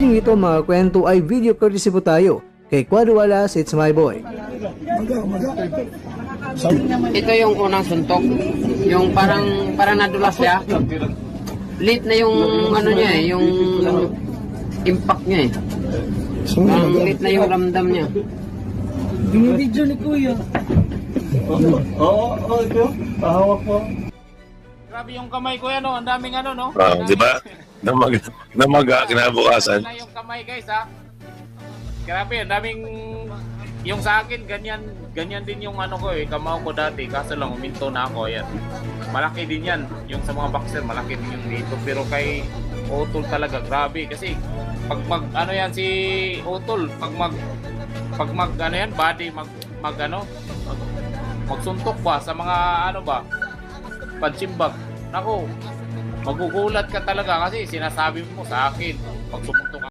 Ito mga kwento ay video courtesy po tayo kay Quadwalas, it's my boy. Ito yung unang suntok. Yung parang nadulas siya. Late na yung ano niya eh, yung impact niya eh. Parang late na yung ramdam niya. Binibidyo ni Kuya. Oo, ito. Pahawak po. Grabe yung kamay ko yan, no? Ang daming ano, no? Di ba? Namaga kinabukasan. Na yung kamay, guys, ha? Grabe, ang daming... Yung sa akin, ganyan din yung ano ko, eh. Kamao ko dati, kaso lang, uminto na ako, yan. Malaki din yan. Yung sa mga boxer, malaki din yung dito. Pero kay Utol talaga, grabe. Kasi, pag ano yan si Utol, pag ano yan, body, magsuntok ba sa mga ano ba, pansimbag. Nako, magugulat ka talaga kasi sinasabi mo sa akin pag sumuntok